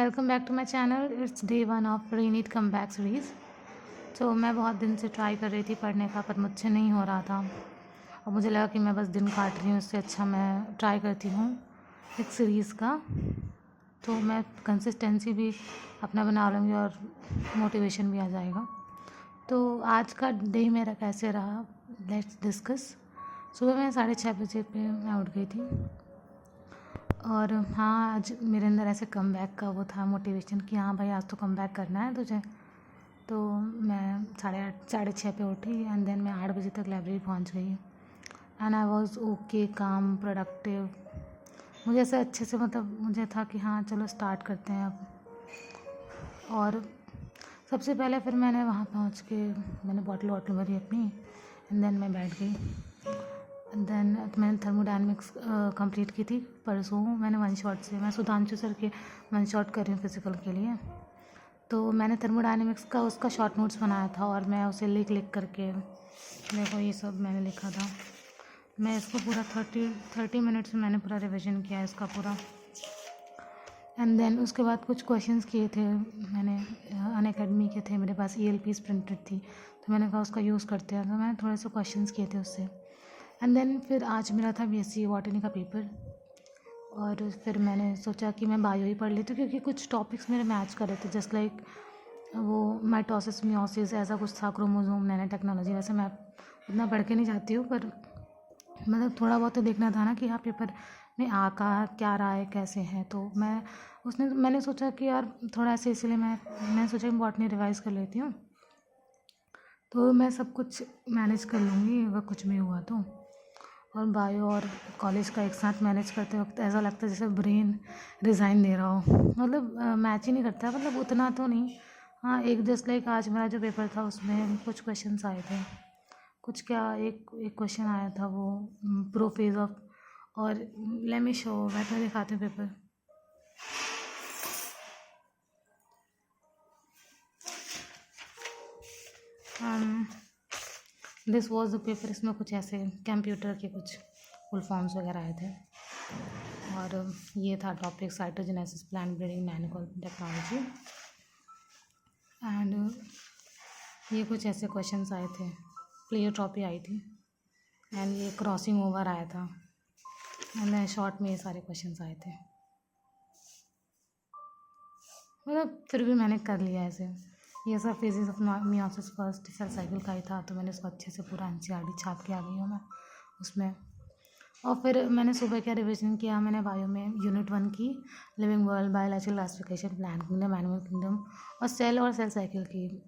Welcome back to my channel. It's day one of ReNEET come back series. तो मैं बहुत दिन से ट्राई कर रही थी पढ़ने का, पर मुझसे नहीं हो रहा था और मुझे लगा कि मैं बस दिन काट रही हूँ, इससे अच्छा मैं ट्राई करती हूँ एक सीरीज़ का। तो मैं कंसिस्टेंसी भी अपना बना लूँगी और मोटिवेशन भी आ जाएगा। तो आज का डे मेरा कैसे रहा, लेट्स डिस्कस। सुबह मैं 6:30 पे मैं उठ गई थी और हाँ, आज मेरे अंदर ऐसे कम बैक का वो था मोटिवेशन कि हाँ भाई, आज तो कम बैक करना है तुझे। तो मैं 6:30 पे उठी एंड देन मैं 8 बजे तक लाइब्रेरी पहुंच गई एंड आई वाज ओके, काम, प्रोडक्टिव। मुझे ऐसे अच्छे से मुझे था कि हाँ चलो स्टार्ट करते हैं अब। और सबसे पहले फिर मैंने वहाँ पहुँच के मैंने बॉटल वॉटल भरी अपनी एंड देन मैं बैठ गई। देन मैंने थर्मोडायनेमिक्स कंप्लीट की थी परसों। मैंने वन शॉट से, मैं सुधांशु सर के वन शॉट कर रही हूँ फिज़िकल के लिए। तो मैंने थर्मोडायनेमिक्स का उसका शॉर्ट नोट्स बनाया था और मैं उसे लिख करके, देखो ये सब मैंने लिखा था। मैं इसको पूरा 30 मिनट्स में मैंने पूरा रिविज़न किया इसका पूरा। एंड देन उसके बाद कुछ क्वेश्चंस किए थे मैंने, अनअकैडमी के थे मेरे पास, ELPs प्रिंटेड थी तो मैंने कहा उसका यूज़ करते हैं, तो मैंने थोड़े से क्वेश्चंस किए थे उससे। एंड देन फिर आज मेरा था BSc बॉटनी का पेपर और फिर मैंने सोचा कि मैं बायो ही पढ़ लेती हूँ क्योंकि कुछ टॉपिक्स मेरे मैच कर रहे थे, जस्ट लाइक वो माइटोसिस, मियोसिस, ऐसा कुछ था, क्रोमोसोम, नैनो टेक्नोलॉजी। वैसे मैं उतना पढ़ के नहीं जाती हूँ, पर थोड़ा बहुत तो देखना था ना कि हाँ पेपर में क्या रहा है, कैसे है। तो मैंने सोचा कि यार थोड़ा ऐसे, इसलिए मैंने सोचा कि बॉटनी रिवाइज़ कर लेती हूँ तो मैं सब कुछ मैनेज कर लूँगी अगर कुछ भी हुआ तो। और बायो और कॉलेज का एक साथ मैनेज करते वक्त ऐसा लगता है जैसे ब्रेन रिज़ाइन दे रहा हो, मैच ही नहीं करता, उतना तो नहीं। हाँ, एक जस्ट लाइक आज मेरा जो पेपर था उसमें कुछ क्वेश्चंस आए थे, कुछ क्या, एक क्वेश्चन आया था वो प्रोफेज ऑफ, और लेट मी शो, मैं तुम्हें दिखाती हूँ paper. This was the paper. इसमें कुछ ऐसे कंप्यूटर के कुछ फुल फॉर्म्स वगैरह आए थे और ये था topic cytogenesis, plant breeding, nano technology. And ये कुछ ऐसे क्वेश्चंस आए थे, प्लेयोट्रॉपी आई थी एंड ये क्रॉसिंग ओवर आया था एंड शॉर्ट में ये सारे क्वेश्चंस आए थे। फिर भी मैंने कर लिया ऐसे। ये सब phases of meiosis first cell cycle का ही था, तो मैंने उसको अच्छे से पूरा NCERT छाप के आ गई हूँ मैं उसमें। और फिर मैंने सुबह क्या रिविजन किया, मैंने बायो में यूनिट 1 की living world, biological classification, plant kingdom, animal kingdom और सेल साइकिल की।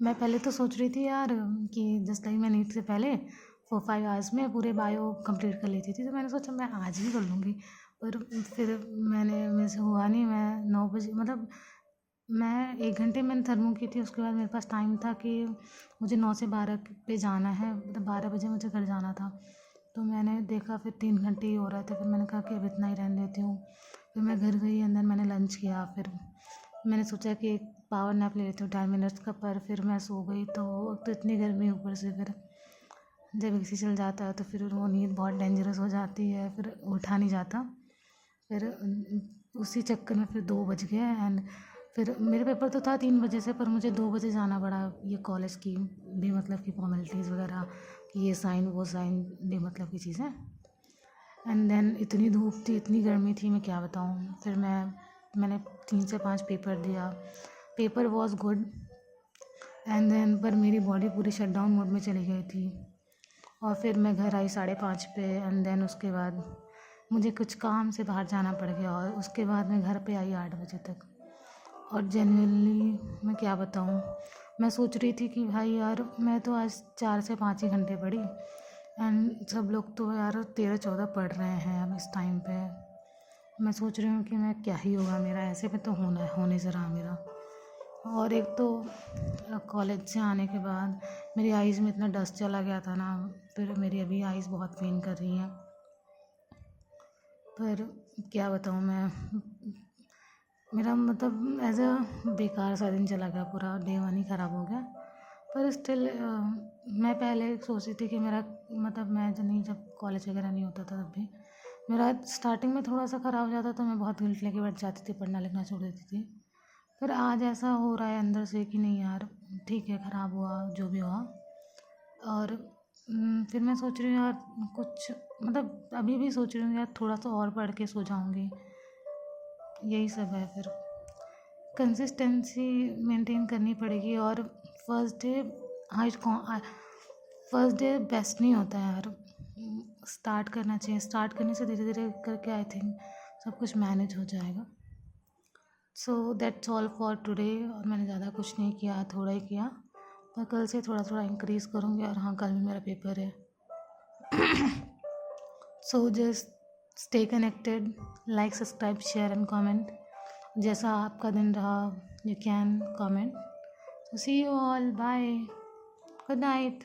मैं पहले तो सोच रही थी यार कि जस्ट लाइक मैं नीट से पहले 4-5 आवर्स में पूरे बायो कंप्लीट कर लेती थी, तो मैंने सोचा मैं आज ही कर लूँगी। पर फिर मेरे से हुआ नहीं। मैं 9 बजे, मैं 1 घंटे मैंने थर्मो की थी, उसके बाद मेरे पास टाइम था कि मुझे 9 से 12 पे जाना है, 12 बजे मुझे घर जाना था। तो मैंने देखा फिर 3 घंटे ही हो रहे थे, फिर मैंने कहा कि अब इतना ही रहने देती हूँ। फिर मैं घर गई, अंदर मैंने लंच किया, फिर मैंने सोचा कि एक पावर नैप ले लेती हूँ 10 मिनट्स का, पर फिर मैं सो गई। तो इतनी गर्मी ऊपर से, फिर जब AC चल जाता है तो फिर वो नींद बहुत डेंजरस हो जाती है, फिर उठा नहीं जाता। फिर उसी चक्कर में फिर 2 बज गए एंड फिर मेरे पेपर तो था 3 बजे से, पर मुझे 2 बजे जाना पड़ा। ये कॉलेज की की फॉर्मेलिटीज़ वगैरह, कि ये साइन वो साइन, की चीज़ें। एंड देन इतनी धूप थी, इतनी गर्मी थी, मैं क्या बताऊँ। फिर मैंने 3 से 5 पेपर दिया। Paper was good and then पर मेरी बॉडी पूरी शट डाउन मोड में चली गई थी। और फिर मैं घर आई 5:30 पे एंड देन उसके बाद मुझे कुछ काम से बाहर जाना पड़ गया और उसके बाद मैं घर पे आई 8 बजे तक। और जेन्युइनली मैं क्या बताऊँ, मैं सोच रही थी कि भाई यार मैं तो आज 4 से 5 ही घंटे पढ़ी एंड सब लोग तो यार 13-14 पढ़ रहे हैं अब इस टाइम पे। मैं सोच रही हूँ कि मैं क्या ही होगा मेरा, ऐसे में तो होने से रहा मेरा। और एक तो कॉलेज से आने के बाद मेरी आइज़ में इतना डस्ट चला गया था ना, फिर मेरी अभी आइज़ बहुत पेन कर रही हैं। पर क्या बताऊँ मैं, मेरा एज अ बेकार सा दिन चला गया, पूरा डे 1 ही ख़राब हो गया। पर स्टिल मैं पहले सोचती थी कि मेरा मैं जब कॉलेज वगैरह नहीं होता था तब भी मेरा स्टार्टिंग में थोड़ा सा ख़राब हो जाता तो मैं बहुत गिल्ट लेके बैठ जाती थी, पढ़ना लिखना छोड़ देती थी। पर आज ऐसा हो रहा है अंदर से कि नहीं यार, ठीक है, ख़राब हुआ जो भी हुआ। और फिर मैं सोच रही हूँ यार कुछ, मतलब अभी भी सोच रही हूँ यार थोड़ा सा और पढ़ के सो जाऊँगी। यही सब है। फिर कंसिस्टेंसी मेंटेन करनी पड़ेगी। और first day first day best नहीं होता है यार, स्टार्ट करना चाहिए। स्टार्ट करने से धीरे धीरे करके आई थिंक सब कुछ मैनेज हो जाएगा। So that's all for today. और मैंने ज़्यादा कुछ नहीं किया, थोड़ा ही किया, पर कल से थोड़ा थोड़ा इंक्रीज़ करूँगी। और हाँ, कल भी मेरा पेपर है। So just stay connected, like subscribe share and comment. जैसा आपका दिन रहा you can comment. See you all, bye, good night.